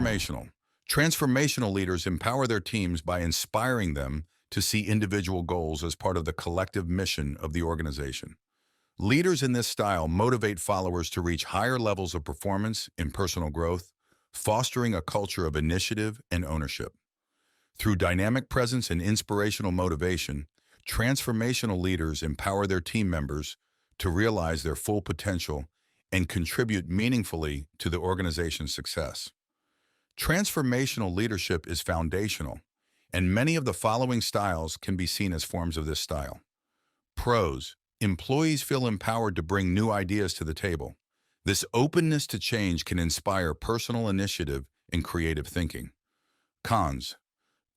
Transformational. Transformational leaders empower their teams by inspiring them to see individual goals as part of the collective mission of the organization. Leaders in this style motivate followers to reach higher levels of performance and personal growth, fostering a culture of initiative and ownership. Through dynamic presence and inspirational motivation, transformational leaders empower their team members to realize their full potential and contribute meaningfully to the organization's success. Transformational leadership is foundational, and many of the following styles can be seen as forms of this style. Pros: employees feel empowered to bring new ideas to the table. This openness to change can inspire personal initiative and creative thinking. Cons: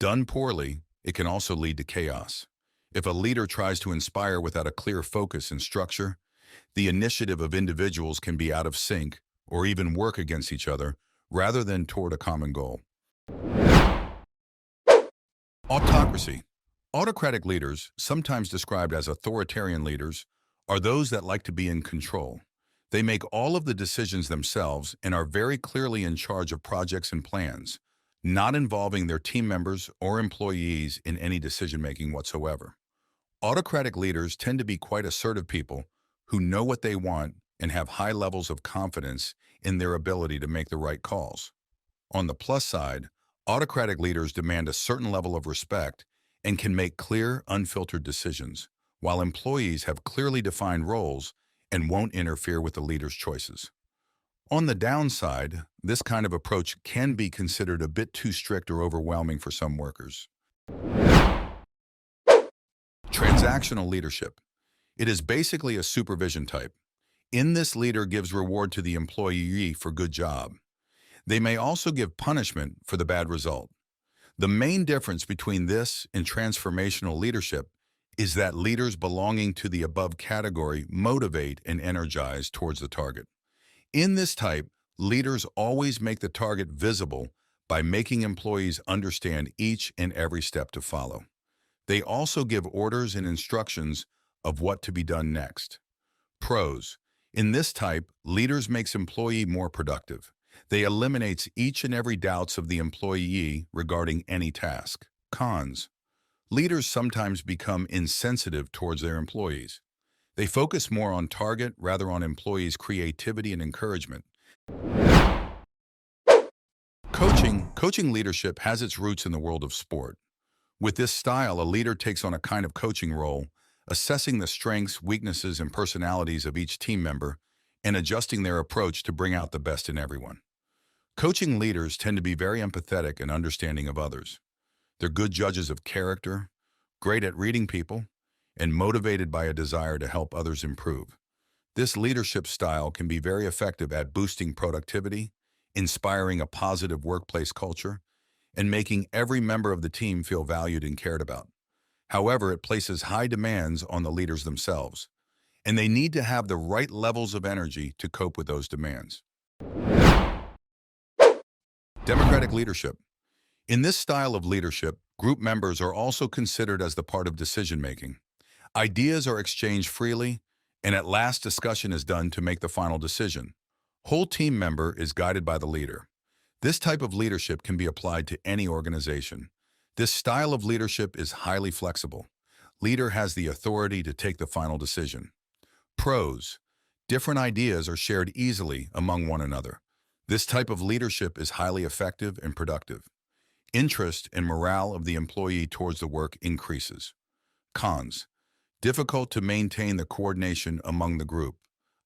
done poorly, it can also lead to chaos. If a leader tries to inspire without a clear focus and structure, the initiative of individuals can be out of sync or even work against each other rather than toward a common goal. Autocracy. Autocratic leaders, sometimes described as authoritarian leaders, are those that like to be in control. They make all of the decisions themselves and are very clearly in charge of projects and plans, not involving their team members or employees in any decision-making whatsoever. Autocratic leaders tend to be quite assertive people who know what they want and have high levels of confidence in their ability to make the right calls. On the plus side, autocratic leaders demand a certain level of respect and can make clear, unfiltered decisions, while employees have clearly defined roles and won't interfere with the leader's choices. On the downside, this kind of approach can be considered a bit too strict or overwhelming for some workers. Transactional leadership. It is basically a supervision type. In this, leader gives reward to the employee for good job. They may also give punishment for the bad result. The main difference between this and transformational leadership is that leaders belonging to the above category motivate and energize towards the target. In this type, leaders always make the target visible by making employees understand each and every step to follow. They also give orders and instructions of what to be done next. Pros: in this type, leaders makes employee more productive. They eliminates each and every doubts of the employee regarding any task. Cons: leaders sometimes become insensitive towards their employees. They focus more on target rather on employees' creativity and encouragement. Coaching leadership has its roots in the world of sport. With this style, a leader takes on a kind of coaching role, assessing the strengths, weaknesses, and personalities of each team member and adjusting their approach to bring out the best in everyone. Coaching leaders tend to be very empathetic and understanding of others. They're good judges of character, great at reading people, and motivated by a desire to help others improve. This leadership style can be very effective at boosting productivity, inspiring a positive workplace culture, and making every member of the team feel valued and cared about. However, it places high demands on the leaders themselves, and they need to have the right levels of energy to cope with those demands. Democratic leadership. In this style of leadership, group members are also considered as the part of decision-making. Ideas are exchanged freely, and at last discussion is done to make the final decision. Whole team member is guided by the leader. This type of leadership can be applied to any organization. This style of leadership is highly flexible. Leader has the authority to take the final decision. Pros: different ideas are shared easily among one another. This type of leadership is highly effective and productive. Interest and morale of the employee towards the work increases. Cons: difficult to maintain the coordination among the group.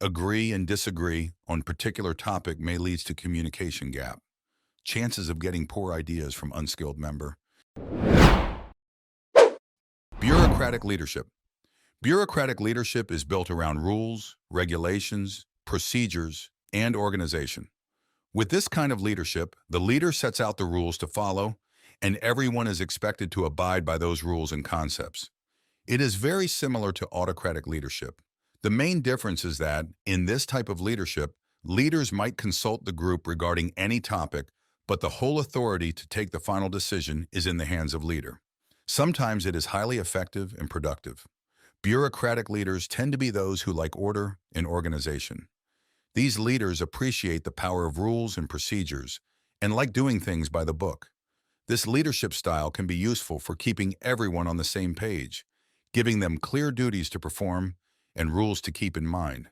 Agree and disagree on particular topic may lead to communication gap. Chances of getting poor ideas from unskilled member. Bureaucratic leadership. Bureaucratic leadership is built around rules, regulations, procedures, and organization. With this kind of leadership, the leader sets out the rules to follow, and everyone is expected to abide by those rules and concepts. It is very similar to autocratic leadership. The main difference is that, in this type of leadership, leaders might consult the group regarding any topic, but the whole authority to take the final decision is in the hands of leader. Sometimes it is highly effective and productive. Bureaucratic leaders tend to be those who like order and organization. These leaders appreciate the power of rules and procedures and like doing things by the book. This leadership style can be useful for keeping everyone on the same page, giving them clear duties to perform and rules to keep in mind.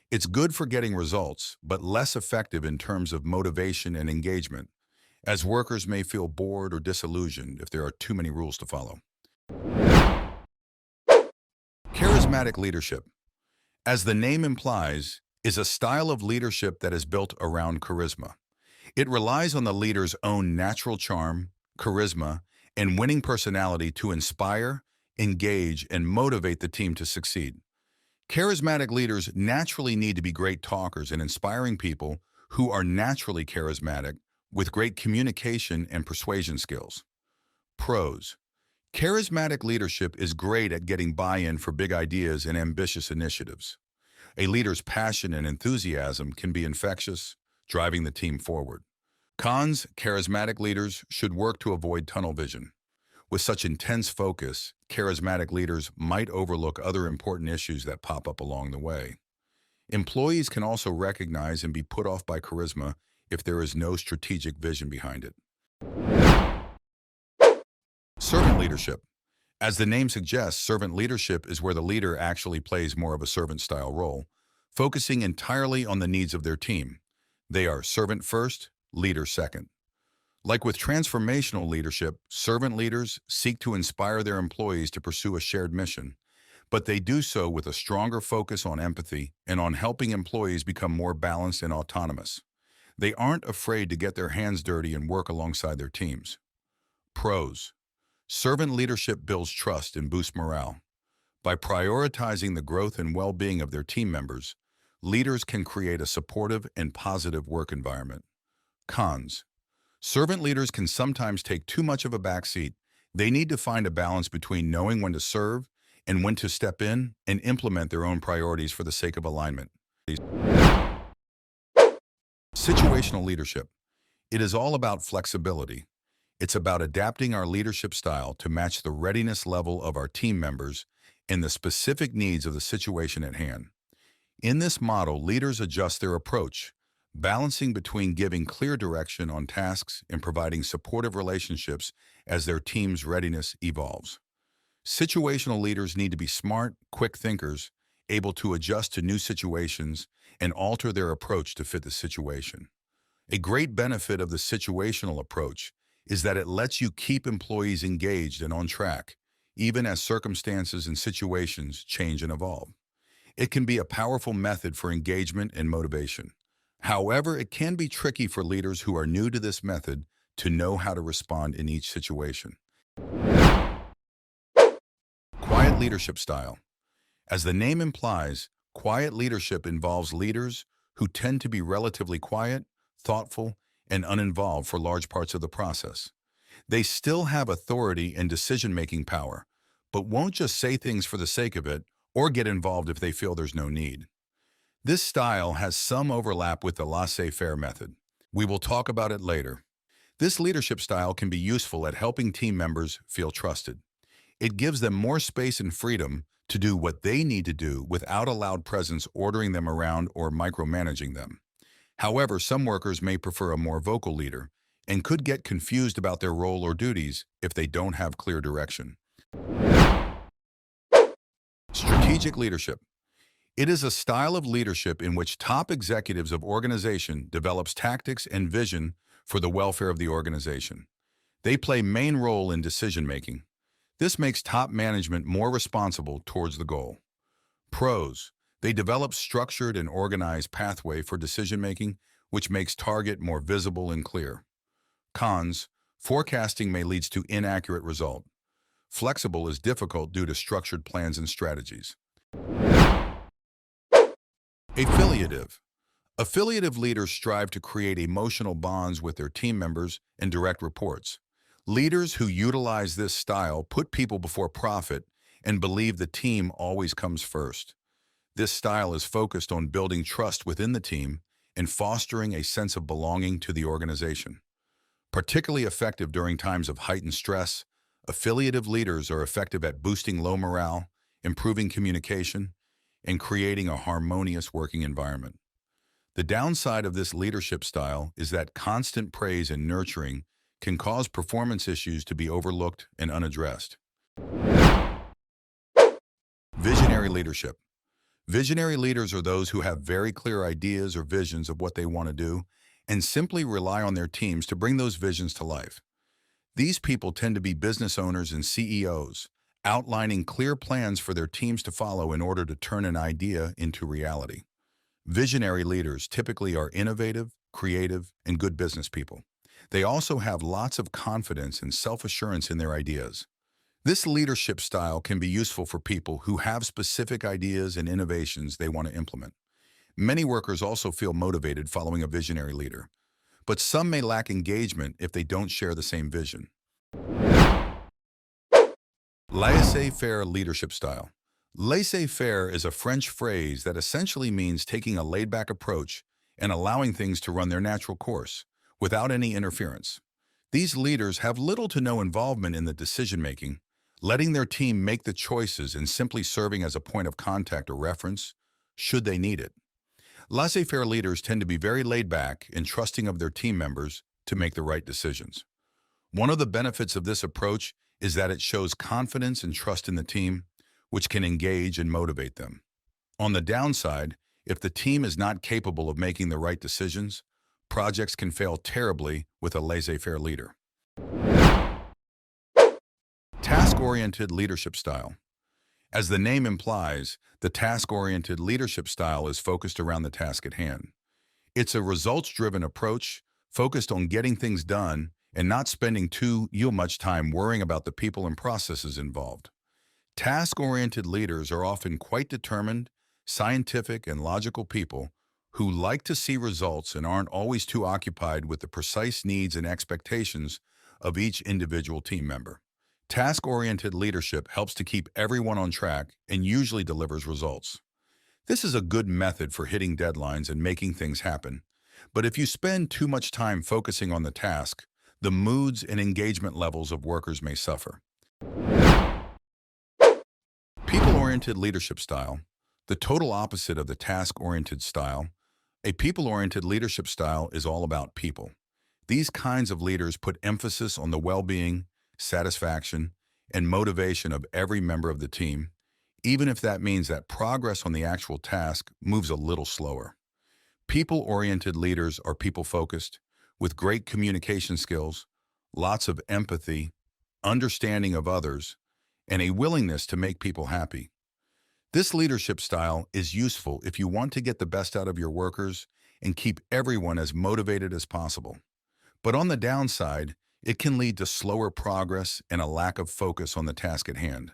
It's good for getting results, but less effective in terms of motivation and engagement, as workers may feel bored or disillusioned if there are too many rules to follow. Charismatic leadership, as the name implies, is a style of leadership that is built around charisma. It relies on the leader's own natural charm, charisma, and winning personality to inspire, engage, and motivate the team to succeed. Charismatic leaders naturally need to be great talkers and inspiring people who are naturally charismatic with great communication and persuasion skills. Pros. Charismatic leadership is great at getting buy-in for big ideas and ambitious initiatives. A leader's passion and enthusiasm can be infectious, driving the team forward. Cons. Charismatic leaders should work to avoid tunnel vision. With such intense focus, charismatic leaders might overlook other important issues that pop up along the way. Employees can also recognize and be put off by charisma if there is no strategic vision behind it. Servant leadership. As the name suggests, servant leadership is where the leader actually plays more of a servant-style role, focusing entirely on the needs of their team. They are servant first, leader second. Like with transformational leadership, servant leaders seek to inspire their employees to pursue a shared mission, but they do so with a stronger focus on empathy and on helping employees become more balanced and autonomous. They aren't afraid to get their hands dirty and work alongside their teams. Pros. Servant leadership builds trust and boosts morale. By prioritizing the growth and well-being of their team members, leaders can create a supportive and positive work environment. Cons. Servant leaders can sometimes take too much of a backseat. They need to find a balance between knowing when to serve and when to step in and implement their own priorities for the sake of alignment. Situational leadership. It is all about flexibility. It's about adapting our leadership style to match the readiness level of our team members and the specific needs of the situation at hand. In this model, leaders adjust their approach, balancing between giving clear direction on tasks and providing supportive relationships as their team's readiness evolves. Situational leaders need to be smart, quick thinkers, able to adjust to new situations and alter their approach to fit the situation. A great benefit of the situational approach is that it lets you keep employees engaged and on track, even as circumstances and situations change and evolve. It can be a powerful method for engagement and motivation. However, it can be tricky for leaders who are new to this method to know how to respond in each situation. Quiet leadership style. As the name implies, quiet leadership involves leaders who tend to be relatively quiet, thoughtful, and uninvolved for large parts of the process. They still have authority and decision-making power, but won't just say things for the sake of it or get involved if they feel there's no need. This style has some overlap with the laissez-faire method. We will talk about it later. This leadership style can be useful at helping team members feel trusted. It gives them more space and freedom to do what they need to do without a loud presence ordering them around or micromanaging them. However, some workers may prefer a more vocal leader and could get confused about their role or duties if they don't have clear direction. Strategic leadership. It is a style of leadership in which top executives of organization develops tactics and vision for the welfare of the organization. They play main role in decision-making. This makes top management more responsible towards the goal. Pros. They develop structured and organized pathway for decision-making, which makes target more visible and clear. Cons. Forecasting may lead to inaccurate result. Flexible is difficult due to structured plans and strategies. Affiliative. Affiliative leaders strive to create emotional bonds with their team members and direct reports. Leaders who utilize this style put people before profit and believe the team always comes first. This style is focused on building trust within the team and fostering a sense of belonging to the organization. Particularly effective during times of heightened stress, affiliative leaders are effective at boosting low morale, improving communication, and creating a harmonious working environment. The downside of this leadership style is that constant praise and nurturing can cause performance issues to be overlooked and unaddressed. Visionary leadership. Visionary leaders are those who have very clear ideas or visions of what they want to do and simply rely on their teams to bring those visions to life. These people tend to be business owners and CEOs, outlining clear plans for their teams to follow in order to turn an idea into reality. Visionary leaders typically are innovative, creative, and good business people. They also have lots of confidence and self-assurance in their ideas. This leadership style can be useful for people who have specific ideas and innovations they want to implement. Many workers also feel motivated following a visionary leader, but some may lack engagement if they don't share the same vision. Laissez-faire leadership style. Laissez-faire is a French phrase that essentially means taking a laid-back approach and allowing things to run their natural course, without any interference. These leaders have little to no involvement in the decision-making, letting their team make the choices and simply serving as a point of contact or reference, should they need it. Laissez-faire leaders tend to be very laid-back and trusting of their team members to make the right decisions. One of the benefits of this approach is that it shows confidence and trust in the team, which can engage and motivate them. On the downside, if the team is not capable of making the right decisions, projects can fail terribly with a laissez-faire leader. Task-oriented leadership style. As the name implies, the task-oriented leadership style is focused around the task at hand. It's a results-driven approach focused on getting things done and not spending too much time worrying about the people and processes involved. Task-oriented leaders are often quite determined, scientific, and logical people who like to see results and aren't always too occupied with the precise needs and expectations of each individual team member. Task-oriented leadership helps to keep everyone on track and usually delivers results. This is a good method for hitting deadlines and making things happen. But if you spend too much time focusing on the task, the moods and engagement levels of workers may suffer. People-oriented leadership style. The total opposite of the task-oriented style. A people-oriented leadership style is all about people. These kinds of leaders put emphasis on the well-being, satisfaction, and motivation of every member of the team, even if that means that progress on the actual task moves a little slower. People-oriented leaders are people-focused, with great communication skills, lots of empathy, understanding of others, and a willingness to make people happy. This leadership style is useful if you want to get the best out of your workers and keep everyone as motivated as possible. But on the downside, it can lead to slower progress and a lack of focus on the task at hand.